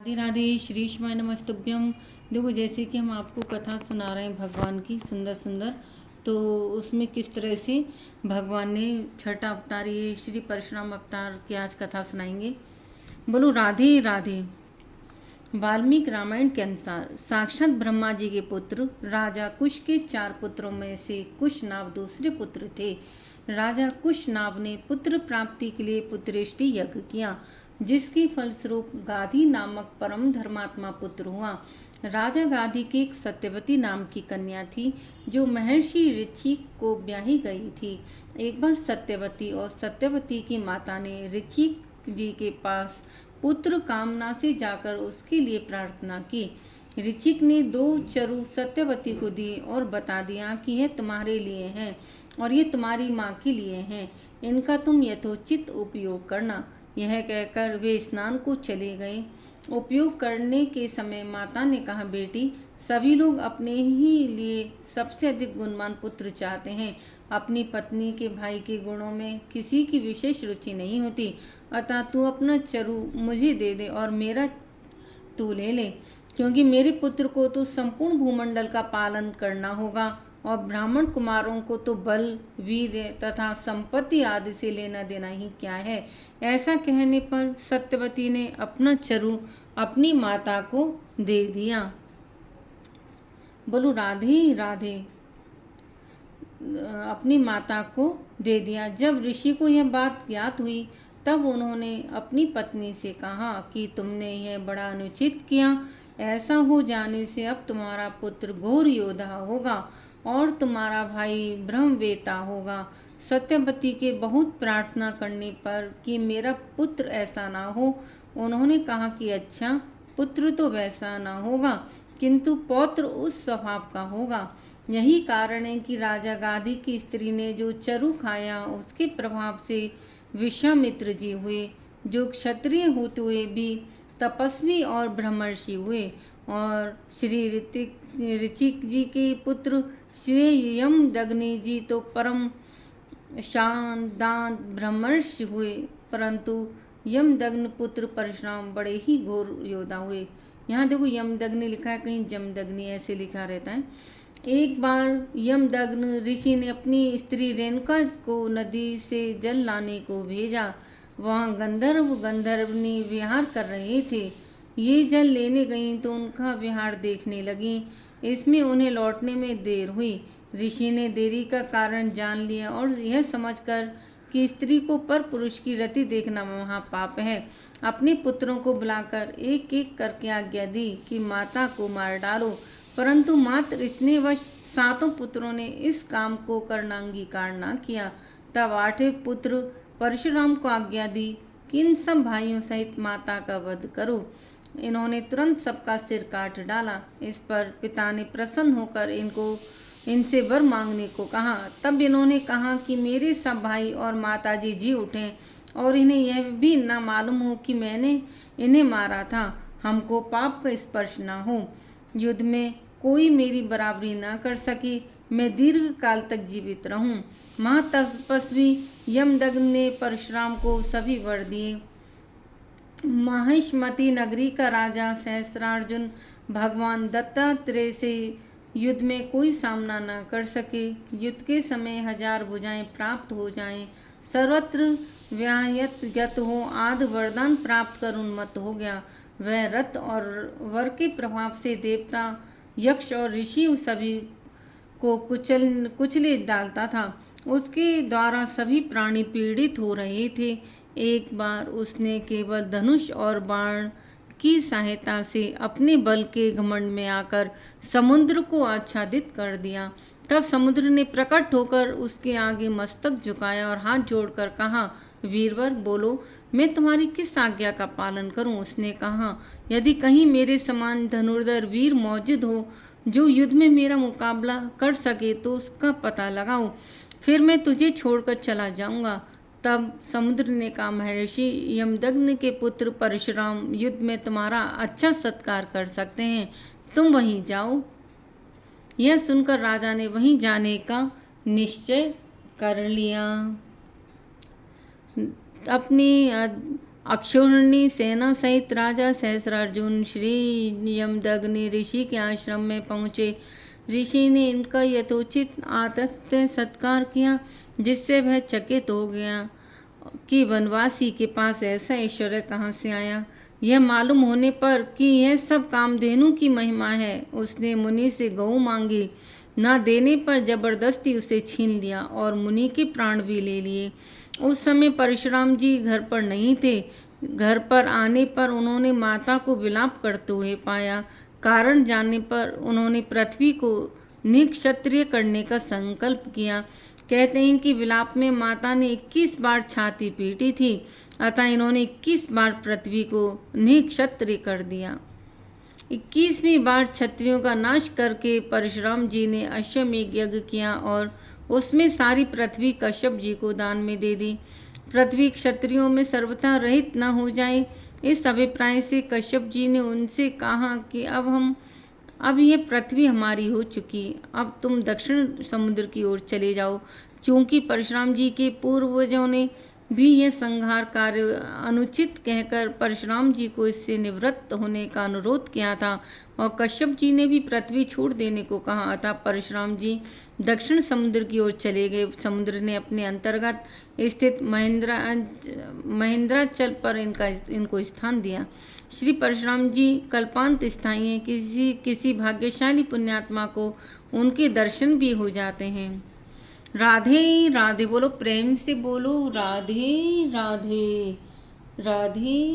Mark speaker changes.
Speaker 1: राधे राधे, श्री शिवाय नमस्तुभ्यम। देखो, जैसे कि हम आपको कथा सुना रहे हैं भगवान की सुंदर सुंदर, तो उसमें किस तरह से भगवान ने छठा अवतार, ये श्री परशुराम अवतार की आज कथा सुनाएंगे। बोलो राधे राधे। वाल्मीकि रामायण के अनुसार साक्षात ब्रह्मा जी के पुत्र राजा कुश के 4 पुत्रों में से कुशनाभ दूसरे पुत्र थे। राजा कुशनाभ ने पुत्र प्राप्ति के लिए पुत्रेष्टि यज्ञ किया, जिसके फलस्वरूप गाधी नामक परम धर्मात्मा पुत्र हुआ। राजा गाधी की एक सत्यवती नाम की कन्या थी, जो महर्षि ऋषिक को ब्याही गई थी। एक बार सत्यवती और सत्यवती की माता ने ऋषिक जी के पास पुत्र कामना से जाकर उसके लिए प्रार्थना की। ऋचिक ने 2 चरु सत्यवती को दिए और बता दिया कि यह तुम्हारे लिए हैं और ये तुम्हारी माँ के लिए हैं, इनका तुम यथोचित उपयोग करना। यह कहकर वे स्नान को चले गए। उपयोग करने के समय माता ने कहा, बेटी, सभी लोग अपने ही लिए सबसे अधिक गुणवान पुत्र चाहते हैं। अपनी पत्नी के भाई के गुणों में किसी की विशेष रुचि नहीं होती, अतः तू अपना चरु मुझे दे दे और मेरा तू ले ले, क्योंकि मेरे पुत्र को तो संपूर्ण भूमंडल का पालन करना होगा और ब्राह्मण कुमारों को तो बल, वीर तथा संपत्ति आदि से लेना देना ही क्या है। ऐसा कहने पर सत्यवती ने अपना चरु अपनी माता को दे दिया। बोलो राधे राधे। अपनी माता को दे दिया। जब ऋषि को यह बात ज्ञात हुई, तब उन्होंने अपनी पत्नी से कहा कि तुमने यह बड़ा अनुचित किया। ऐसा हो जाने से अब तुम्हारा पुत्र घोर योद्धा होगा और तुम्हारा भाई ब्रह्मवेता होगा। सत्यवती के बहुत प्रार्थना करने पर कि मेरा पुत्र ऐसा ना हो, उन्होंने कहा कि अच्छा, पुत्र तो वैसा ना होगा, किंतु पौत्र उस स्वभाव का होगा। यही कारण है कि राजा गाधी की स्त्री ने जो चरु खाया, उसके प्रभाव से विश्वामित्र जी हुए, जो क्षत्रिय होते हुए भी तपस्वी और ब्रह्मर्षि हुए, और श्री ऋचिक जी के पुत्र श्री यमदग्नि जी तो परम शांत दांत ब्रह्मर्षि हुए, परंतु यमदग्नि पुत्र परशुराम बड़े ही घोर योद्धा हुए। यहाँ देखो, यमदग्नि लिखा है, कहीं जमदग्नि ऐसे लिखा रहता है। एक बार यमदग्नि ऋषि ने अपनी स्त्री रेणुका को नदी से जल लाने को भेजा। वहाँ गंधर्व गंधर्वनी विहार कर रहे थे। ये जल लेने गईं तो उनका विहार देखने लगीं। इसमें उन्हें लौटने में देर हुई। ऋषि ने देरी का कारण जान लिया और यह समझकर कि स्त्री को पर पुरुष की रति देखना महापाप है, अपने पुत्रों को बुलाकर एक एक करके आज्ञा दी कि माता को मार डालो। परंतु मात्र स्नेहवश 7 पुत्रों ने इस काम को करनांगीकार न किया। तब 8वें पुत्र परशुराम को आज्ञा दी कि इन सब भाइयों सहित माता का वध करो। इन्होंने तुरंत सबका सिर काट डाला। इस पर पिता ने प्रसन्न होकर इनसे वर मांगने को कहा। तब इन्होंने कहा कि मेरे सब भाई और माताजी जी उठें और इन्हें यह भी न मालूम हो कि मैंने इन्हें मारा था। हमको पाप का स्पर्श न हो। युद्ध में कोई मेरी बराबरी न कर सके। मैं दीर्घ काल तक जीवित रहूं। महातपस्वी यमदग्नि ने परशुराम को सभी वर दिए। महिष्मती नगरी का राजा सहस्त्रार्जुन भगवान दत्तात्रेय से युद्ध में कोई सामना न कर सके। युद्ध के समय 1000 भुजाएं प्राप्त हो जाएं, सर्वत्र व्याहत हो, आदि वरदान प्राप्त कर उन्मत्त हो गया। वह रथ और वर के प्रभाव से देवता, यक्ष और ऋषि सभी को कुचले डालता था। उसके द्वारा सभी प्राणी पीड़ित हो रहे थे। एक बार उसने केवल धनुष और बाण की सहायता से अपने बल के घमंड में आकर समुद्र को आच्छादित कर दिया। तब समुद्र ने प्रकट होकर उसके आगे मस्तक झुकाया और हाथ जोड़कर कहा, वीरवर बोलो, मैं तुम्हारी किस आज्ञा का पालन करूं। उसने कहा, यदि कहीं मेरे समान धनुर्धर वीर मौजूद हो जो युद्ध में मेरा मुकाबला कर सके तो उसका पता लगाओ, फिर मैं तुझे छोड़कर चला जाऊंगा। तब समुद्र ने कहा, महर्षि यमदग्नि के पुत्र परशुराम युद्ध में तुम्हारा अच्छा सत्कार कर सकते हैं, तुम वहीं जाओ। यह सुनकर राजा ने वहीं जाने का निश्चय कर लिया। अपनी अक्षौहिणी सेना सहित राजा सहस्रार्जुन श्री यमदग्नि ऋषि के आश्रम में पहुँचे। ऋषि ने इनका यथोचित आतिथ्य सत्कार किया, जिससे वह चकित हो गया कि वनवासी के पास ऐसा ऐश्वर्य कहाँ से आया। यह मालूम होने पर कि यह सब कामधेनु की महिमा है, उसने मुनि से गऊ मांगी। न देने पर जबरदस्ती उसे छीन लिया और मुनि के प्राण भी ले लिए। उस समय परशुराम जी घर पर नहीं थे। घर पर आने पर उन्होंने माता को विलाप करते हुए पाया। कारण जानने पर उन्होंने पृथ्वी को निक्षत्रिय करने का संकल्प किया। कहते हैं कि विलाप में माता ने 21 बार छाती पीटी थी, अतः इन्होंने 21 बार पृथ्वी को निक्षत्रिय कर दिया। 21वीं बार क्षत्रियों का नाश करके परशुराम जी ने अश्वमेध यज्ञ किया और उसमें सारी पृथ्वी कश्यप जी को दान में दे दी। पृथ्वी क्षत्रियों में सर्वथा रहित न हो जाए, इस अभिप्राय से कश्यप जी ने उनसे कहा कि अब यह पृथ्वी हमारी हो चुकी, अब तुम दक्षिण समुद्र की ओर चले जाओ। चूंकि परशुराम जी के पूर्वजों ने भी यह संहार कार्य अनुचित कहकर परशुराम जी को इससे निवृत्त होने का अनुरोध किया था और कश्यप जी ने भी पृथ्वी छोड़ देने को कहा था, परशुराम जी दक्षिण समुद्र की ओर चले गए। समुद्र ने अपने अंतर्गत स्थित महेंद्राचल पर इनको स्थान दिया। श्री परशुराम जी कल्पांत स्थायी हैं, किसी भाग्यशाली पुण्यात्मा को उनके दर्शन भी हो जाते हैं। राधे राधे बोलो, प्रेम से बोलो राधे राधे राधे।